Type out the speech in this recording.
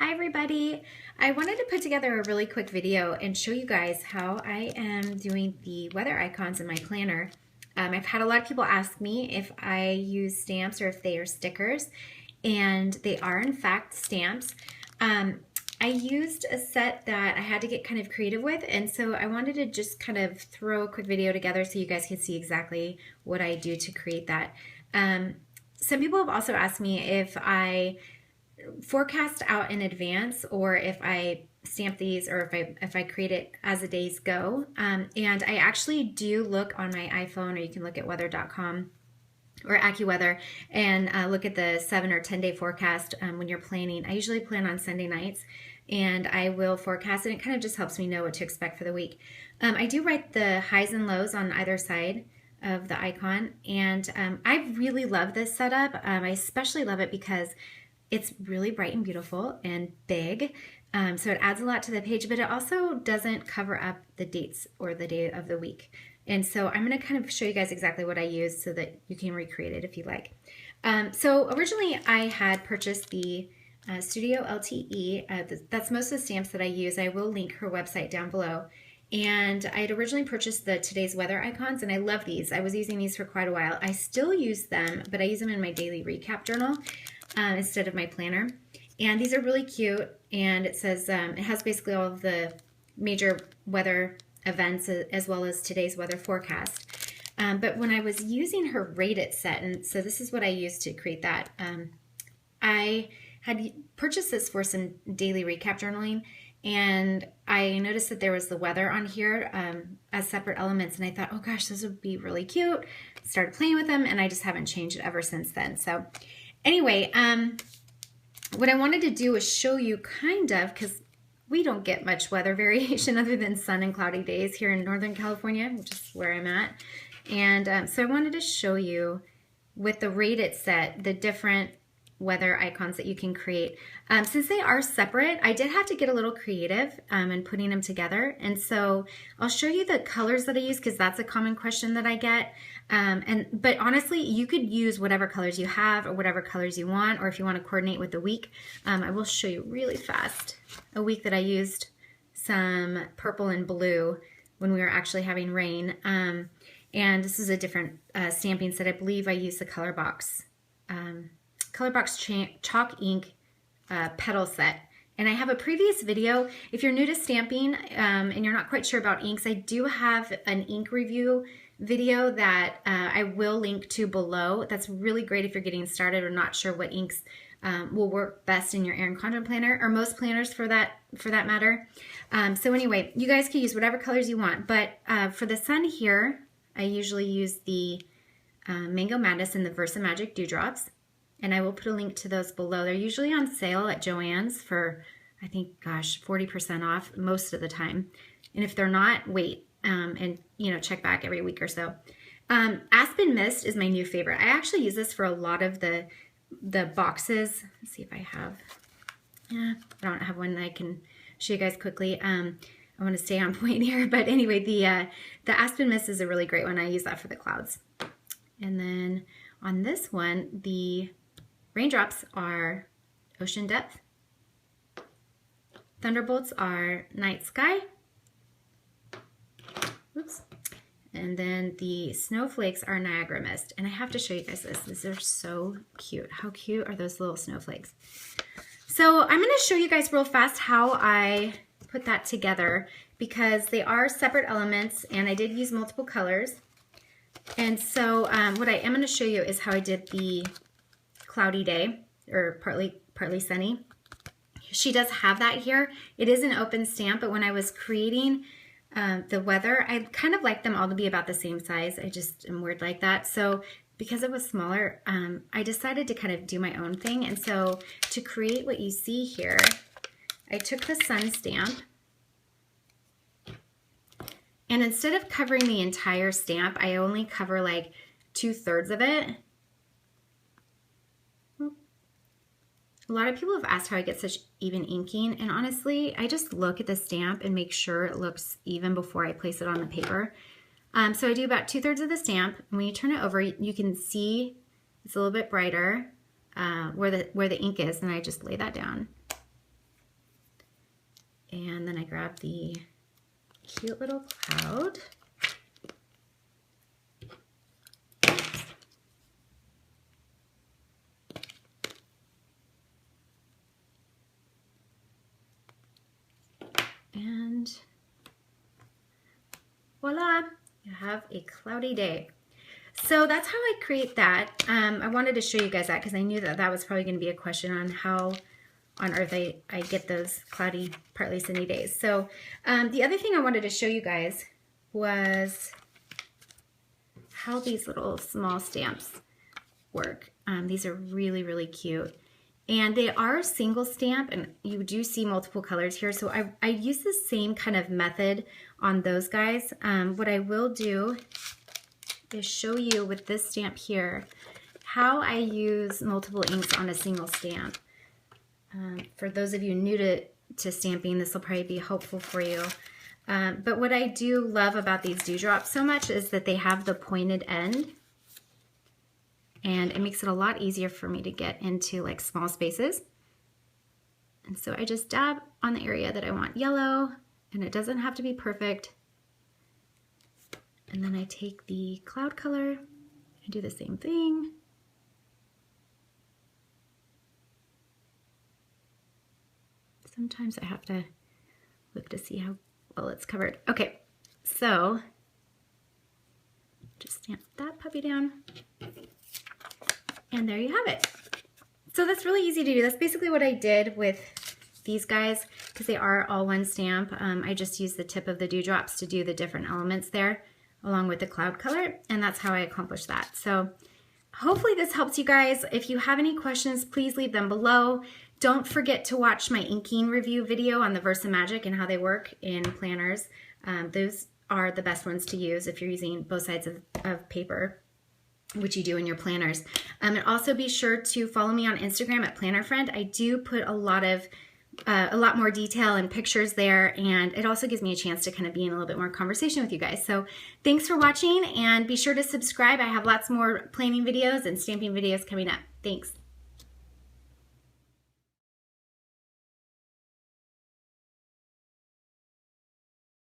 Hi everybody! I wanted to put together a really quick video and show you guys how I am doing the weather icons in my planner. I've had a lot of people ask me if I use stamps or if they are stickers, and they are in fact stamps. I used a set that I had to get kind of creative with, and so I wanted to just kind of throw a quick video together so you guys can see exactly what I do to create that. Some people have also asked me if I forecast out in advance or if I stamp these or if I create it as the days go. And I actually do look on my iPhone, or you can look at weather.com or AccuWeather and look at the 7 or 10 day forecast when you're planning. I usually plan on Sunday nights and I will forecast, and it kind of just helps me know what to expect for the week. I do write the highs and lows on either side of the icon, and I really love this setup. I especially love it because it's really bright and beautiful and big, so it adds a lot to the page, but it also doesn't cover up the dates or the day of the week. And so I'm going to kind of show you guys exactly what I use so that you can recreate it if you like. So originally I had purchased the StudioL2E. That's most of the stamps that I use. I will link her website down below. And I had originally purchased the today's weather icons, and I love these. I was using these for quite a while. I still use them, but I use them in my daily recap journal instead of my planner. And these are really cute, and it says it has basically all of the major weather events as well as today's weather forecast. But when I was using her Rate It set, and so this is what I used to create that, I had purchased this for some daily recap journaling, and I noticed that there was the weather on here as separate elements, and I thought, oh gosh, this would be really cute. Started playing with them, and I just haven't changed it ever since then. So anyway, what I wanted to do was show you kind of, because we don't get much weather variation other than sun and cloudy days here in Northern California, which is where I'm at. And so I wanted to show you with the Rate It set, the different weather icons that you can create. Since they are separate, I did have to get a little creative in putting them together. And so I'll show you the colors that I use, because that's a common question that I get. But honestly, you could use whatever colors you have or whatever colors you want, or if you want to coordinate with the week. I will show you really fast a week that I used some purple and blue when we were actually having rain. And this is a different stamping set. I believe I used the Colorbox chalk ink petal set. And I have a previous video. If you're new to stamping and you're not quite sure about inks, I do have an ink review video that I will link to below. That's really great if you're getting started or not sure what inks will work best in your Erin Condren planner, or most planners for that matter. So anyway, you guys can use whatever colors you want, but for the sun here, I usually use the Mango Madness and the VersaMagic Dewdrops, and I will put a link to those below. They're usually on sale at Joanns for, I think, gosh, 40% off most of the time. And if they're not, wait and check back every week or so. Aspen Mist is my new favorite. I actually use this for a lot of the boxes. Let's see if I have. I don't have one that I can show you guys quickly. I want to stay on point here, but anyway, the Aspen Mist is a really great one. I use that for the clouds. And then on this one, the raindrops are Ocean Depth. Thunderbolts are Night Sky. Oops. And then the snowflakes are Niagara Mist. And I have to show you guys this. These are so cute. How cute are those little snowflakes? So I'm going to show you guys real fast how I put that together, because they are separate elements and I did use multiple colors. And so what I am going to show you is how I did the cloudy day, or partly sunny. She does have that here. It is an open stamp, but when I was creating the weather, I kind of like them all to be about the same size. I just am weird like that. So because it was smaller, I decided to kind of do my own thing. And so to create what you see here, I took the sun stamp, and instead of covering the entire stamp, I only cover like 2/3 of it. A lot of people have asked how I get such even inking, and honestly, I just look at the stamp and make sure it looks even before I place it on the paper. So I do about 2/3 of the stamp, and when you turn it over, you can see it's a little bit brighter where the ink is, and I just lay that down. And then I grab the cute little cloud. And voila, you have a cloudy day. So that's how I create that. I wanted to show you guys that because I knew that that was probably going to be a question on how on earth I get those cloudy, partly sunny days. So the other thing I wanted to show you guys was how these little small stamps work. These are really, really cute. And they are single stamp, and you do see multiple colors here. So I use the same kind of method on those guys. What I will do is show you with this stamp here how I use multiple inks on a single stamp. For those of you new to stamping, this will probably be helpful for you. But what I do love about these dewdrops so much is that they have the pointed end. And it makes it a lot easier for me to get into like small spaces. And so I just dab on the area that I want yellow, and it doesn't have to be perfect. And then I take the cloud color and do the same thing. Sometimes I have to look to see how well it's covered. Okay, so just stamp that puppy down. And there you have it. So that's really easy to do. That's basically what I did with these guys because they are all one stamp. I just used the tip of the dewdrops to do the different elements there along with the cloud color, and that's how I accomplished that. So hopefully this helps you guys. If you have any questions, please leave them below. Don't forget to watch my inking review video on the VersaMagic and how they work in planners. Those are the best ones to use if you're using both sides of paper, which you do in your planners. And also be sure to follow me on Instagram at PlannerFriend. I do put a lot more detail and pictures there, and it also gives me a chance to kind of be in a little bit more conversation with you guys. So thanks for watching, and be sure to subscribe. I have lots more planning videos and stamping videos coming up. Thanks.